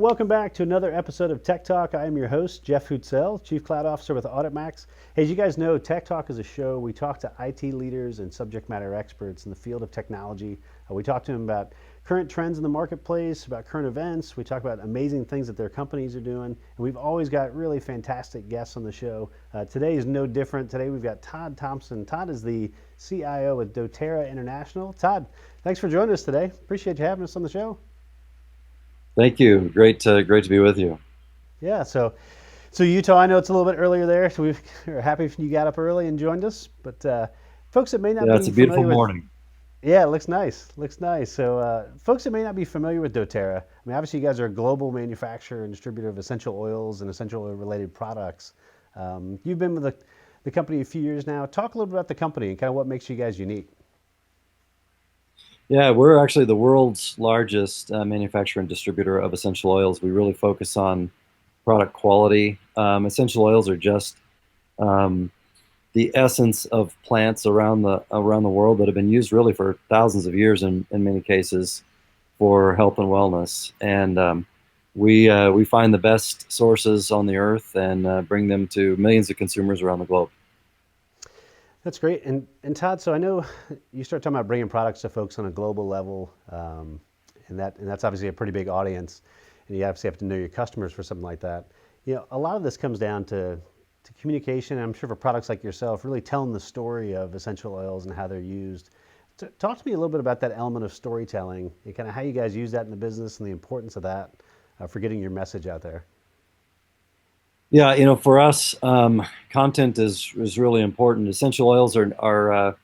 welcome back to another episode of Tech Talk. I am your host, Jeff Hootselle, Chief Cloud Officer with Auditmacs. Hey, as you guys know, Tech Talk is a show. We talk to IT leaders and subject matter experts in the field of technology. We talk to them about current trends in the marketplace, about current events. We talk about amazing things that their companies are doing. And we've always got really fantastic guests on the show. Today is no different. Today we've got Todd Thompson. Todd is the CIO at doTERRA International. Todd, thanks for joining us today. Appreciate you having us on the show. Thank you. Great to be with you. Yeah, so Utah, I know it's a little bit earlier there, so we're happy you got up early and joined us. But folks that may not Yeah, it's be a beautiful familiar with, morning. yeah, it looks nice, looks nice. So folks that may not be familiar with doTERRA, I mean, obviously you guys are a global manufacturer and distributor of essential oils and essential oil related products. You've been with the company a few years now. Talk a little bit about the company and kind of what makes you guys unique. Yeah, we're actually the world's largest manufacturer and distributor of essential oils. We really focus on product quality. Essential oils are just um, the essence of plants around the world that have been used really for thousands of years in many cases for health and wellness. And we find the best sources on the earth and bring them to millions of consumers around the globe. That's great. And Todd, so I know you start talking about bringing products to folks on a global level, and that's obviously a pretty big audience, and you obviously have to know your customers for something like that. You know, a lot of this comes down to communication. And I'm sure for products like yourself, really telling the story of essential oils and how they're used. Talk to me a little bit about that element of storytelling and kind of how you guys use that in the business and the importance of that for getting your message out there. Yeah, for us, content is really important. Essential oils are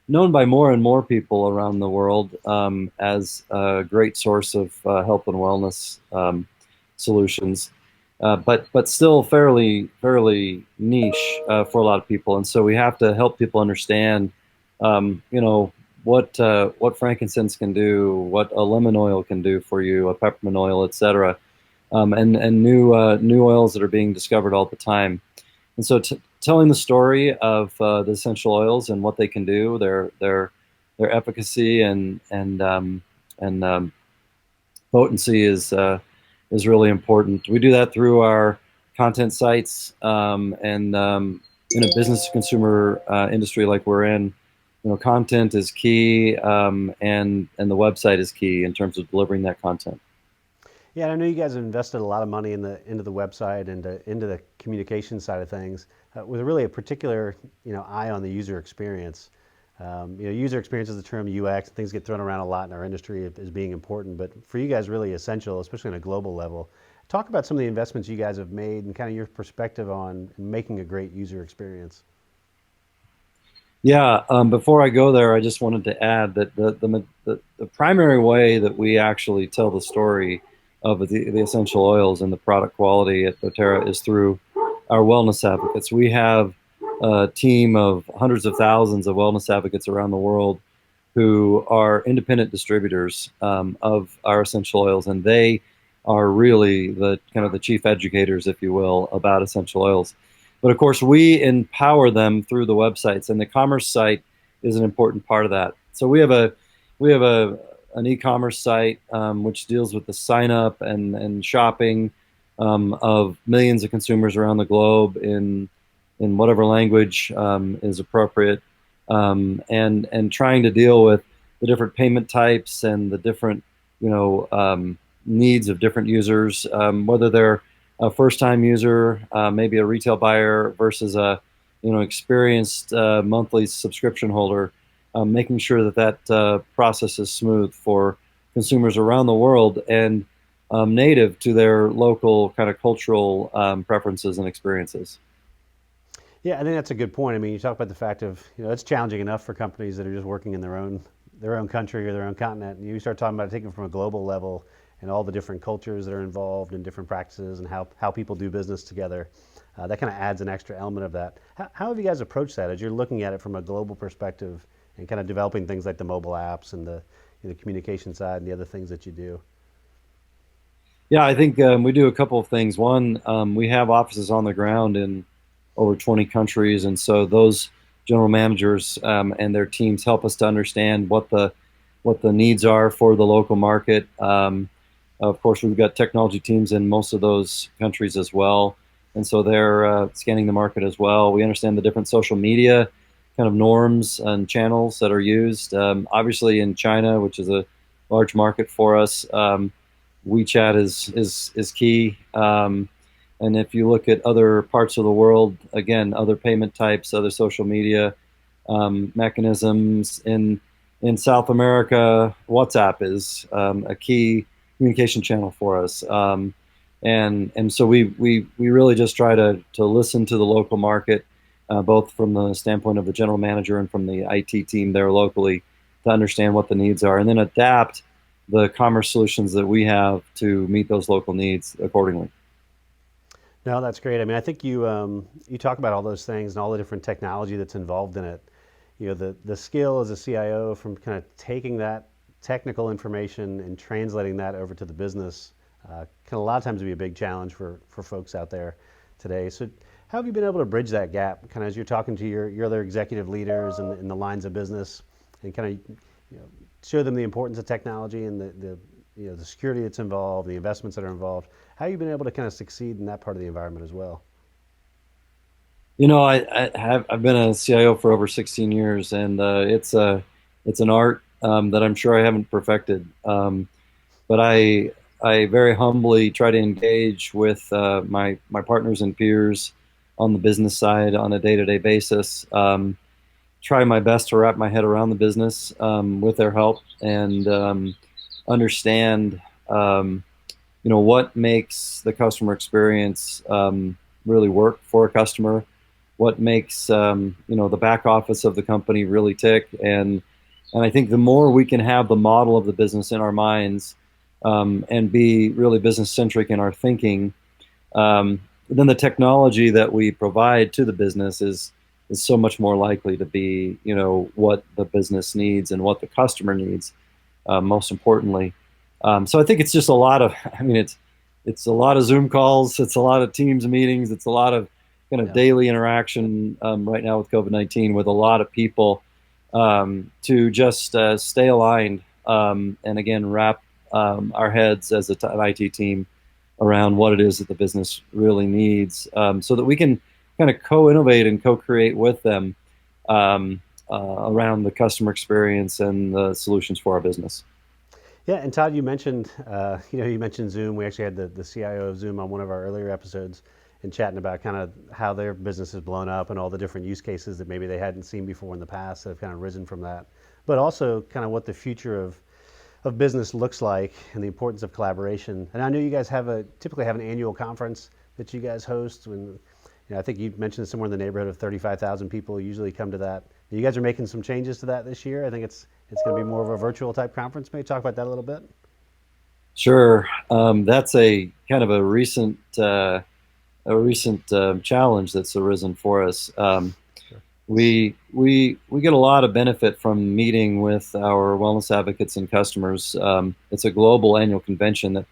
known by more and more people around the world as a great source of health and wellness solutions, but still fairly niche for a lot of people. And so we have to help people understand, what frankincense can do, what a lemon oil can do for you, a peppermint oil, etc. And new oils that are being discovered all the time. And so telling the story of the essential oils and what they can do, their efficacy and potency is really important. We do that through our content sites and in a business to consumer industry like we're in. Content is key, and the website is key in terms of delivering that content. Yeah, and I know you guys have invested a lot of money into the website and into the communication side of things, with really a particular eye on the user experience. User experience is the term UX. Things get thrown around a lot in our industry as being important, but for you guys, really essential, especially on a global level. Talk about some of the investments you guys have made and kind of your perspective on making a great user experience. Yeah, before I go there, I just wanted to add that the primary way that we actually tell the story of the essential oils and the product quality at doTERRA is through our wellness advocates. We have a team of hundreds of thousands of wellness advocates around the world who are independent distributors of our essential oils, and they are really the kind of the chief educators, if you will, about essential oils. But of course, we empower them through the websites, and the commerce site is an important part of that. So we have an e-commerce site which deals with the sign up and shopping of millions of consumers around the globe in whatever language is appropriate, and trying to deal with the different payment types and the different needs of different users, whether they're a first-time user, maybe a retail buyer versus a experienced monthly subscription holder, making sure that process is smooth for consumers around the world and native to their local kind of cultural preferences and experiences. Yeah, I think that's a good point. I mean, you talk about the fact of, it's challenging enough for companies that are just working in their own country or their own continent. And you start talking about taking it from a global level and all the different cultures that are involved and different practices and how people do business together. That kind of adds an extra element of that. How have you guys approached that as you're looking at it from a global perspective and kind of developing things like the mobile apps and the communication side and the other things that you do? Yeah, I think we do a couple of things. One, we have offices on the ground in over 20 countries, and so those general managers and their teams help us to understand what the needs are for the local market. Of course, we've got technology teams in most of those countries as well, and so they're scanning the market as well. We understand the different social media kind of norms and channels that are used. Obviously, in China, which is a large market for us, WeChat is key. And if you look at other parts of the world, again, other payment types, other social media mechanisms in South America, WhatsApp is a key communication channel for us. And so we really just try to listen to the local market, both from the standpoint of the general manager and from the IT team there locally, to understand what the needs are, and then adapt the commerce solutions that we have to meet those local needs accordingly. No, that's great. I mean, I think you talk about all those things and all the different technology that's involved in it. The skill as a CIO from kind of taking that technical information and translating that over to the business can a lot of times be a big challenge for folks out there today. So how have you been able to bridge that gap kind of as you're talking to your other executive leaders in the lines of business and kind of show them the importance of technology and the security that's involved, the investments that are involved. How have you been able to kind of succeed in that part of the environment as well? I've been a CIO for over 16 years, and it's an art that I'm sure I haven't perfected. But I very humbly try to engage with my partners and peers on the business side on a day-to-day basis. Try my best to wrap my head around the business with their help, and understand what makes the customer experience really work for a customer, what makes the back office of the company really tick, and I think the more we can have the model of the business in our minds, and be really business centric in our thinking, then the technology that we provide to the business is so much more likely to be what the business needs and what the customer needs, most importantly. So I think it's just a lot of, I mean, it's a lot of Zoom calls, it's a lot of Teams meetings, it's a lot of kind of Yeah. daily interaction right now with COVID-19 with a lot of people, to just stay aligned, and again wrap our heads as an IT team around what it is that the business really needs, so that we can kind of co-innovate and co-create with them around the customer experience and the solutions for our business. Yeah, and Todd, you mentioned, you mentioned Zoom. We actually had the CIO of Zoom on one of our earlier episodes and chatting about kind of how their business has blown up and all the different use cases that maybe they hadn't seen before in the past that have kind of risen from that. But also kind of what the future of business looks like and the importance of collaboration. And I know you guys typically have an annual conference that you guys host. When I think you mentioned somewhere in the neighborhood of 35,000 people usually come to that. You guys are making some changes to that this year. I think it's going to be more of a virtual type conference. Maybe talk about that a little bit. Sure, that's a kind of a recent challenge that's arisen for us. Sure. We get a lot of benefit from meeting with our wellness advocates and customers. It's a global annual convention that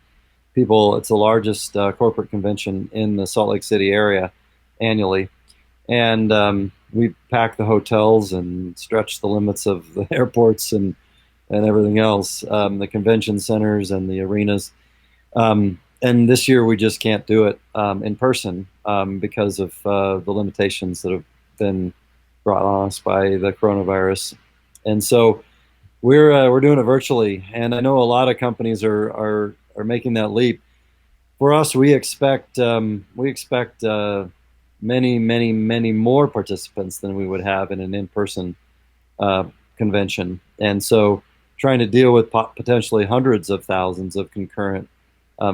it's the largest corporate convention in the Salt Lake City area annually. And we pack the hotels and stretch the limits of the airports and everything else, the convention centers and the arenas. And this year we just can't do it in person because of the limitations that have been brought on us by the coronavirus. And so we're doing it virtually. And I know a lot of companies are making that leap. For us, we expect many, many, many more participants than we would have in an in-person convention. And so trying to deal with potentially hundreds of thousands of concurrent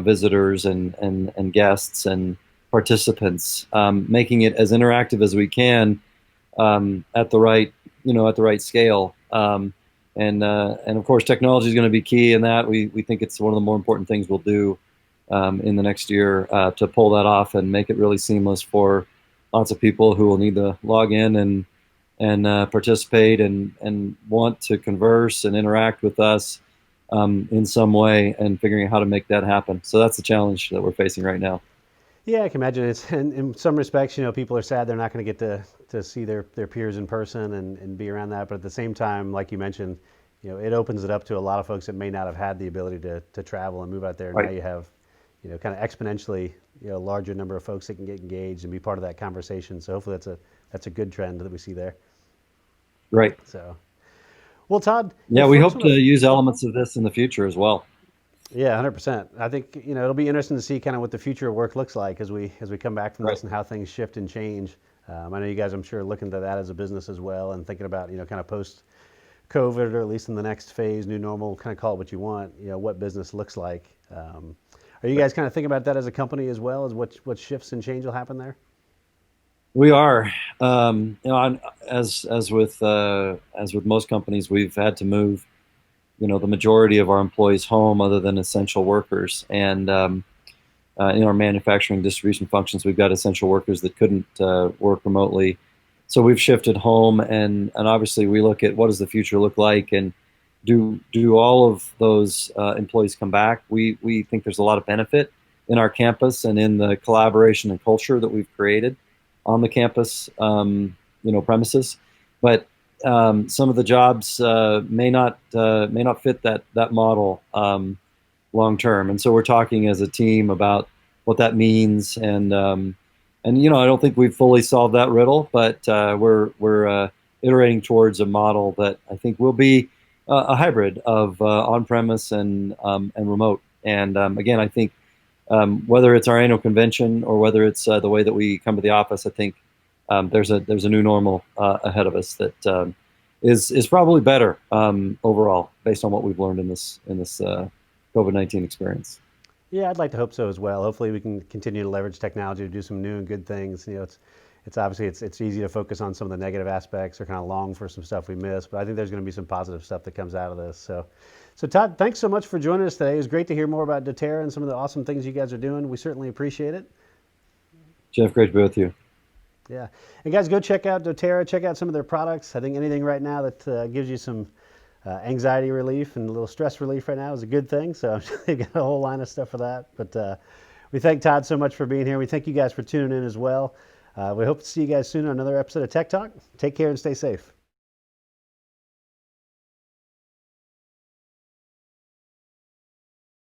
visitors and guests and participants, making it as interactive as we can at the right scale. And of course, technology is going to be key in that. We think it's one of the more important things we'll do in the next year to pull that off and make it really seamless for lots of people who will need to log in and participate and want to converse and interact with us in some way, and figuring out how to make that happen. So that's the challenge that we're facing right now. Yeah, I can imagine it's in some respects, people are sad they're not going to get to see their peers in person and be around that. But at the same time, like you mentioned, it opens it up to a lot of folks that may not have had the ability to travel and move out there. Now Right. you have, kind of exponentially, larger number of folks that can get engaged and be part of that conversation. So hopefully that's a good trend that we see there. Right. So, well, Todd, Yeah, if we folks hope to want to, use elements of this in the future as well. yeah, 100%. I think it'll be interesting to see kind of what the future of work looks like as we come back from Right. this and how things shift and change. I know you guys, I'm sure, are looking to that as a business as well and thinking about kind of post COVID, or at least in the next phase, new normal, kind of call it what you want, what business looks like. Are you guys kind of thinking about that as a company as well, as what shifts and change will happen there? We are, as with most companies, we've had to move, the majority of our employees home, other than essential workers, and in our manufacturing distribution functions, we've got essential workers that couldn't work remotely. So we've shifted home, and obviously we look at what does the future look like, and do all of those employees come back? We think there's a lot of benefit in our campus and in the collaboration and culture that we've created on the campus, premises. But some of the jobs may not fit that model long term, and so we're talking as a team about what that means, and I don't think we've fully solved that riddle, but we're iterating towards a model that I think will be a hybrid of on-premise and remote. And again, I think whether it's our annual convention or whether it's the way that we come to the office, I think there's a new normal ahead of us that is probably better overall, based on what we've learned in this COVID-19 experience. Yeah, I'd like to hope so as well. Hopefully, we can continue to leverage technology to do some new and good things. It's obviously it's easy to focus on some of the negative aspects or kind of long for some stuff we miss, but I think there's going to be some positive stuff that comes out of this. So Todd, thanks so much for joining us today. It was great to hear more about doTERRA and some of the awesome things you guys are doing. We certainly appreciate it. Jeff, great to be with you. Yeah, and guys, go check out doTERRA. Check out some of their products. I think anything right now that gives you some anxiety relief and a little stress relief right now is a good thing. So I'm sure they've got a whole line of stuff for that. But we thank Todd so much for being here. We thank you guys for tuning in as well. We hope to see you guys soon on another episode of Tech Talk. Take care and stay safe.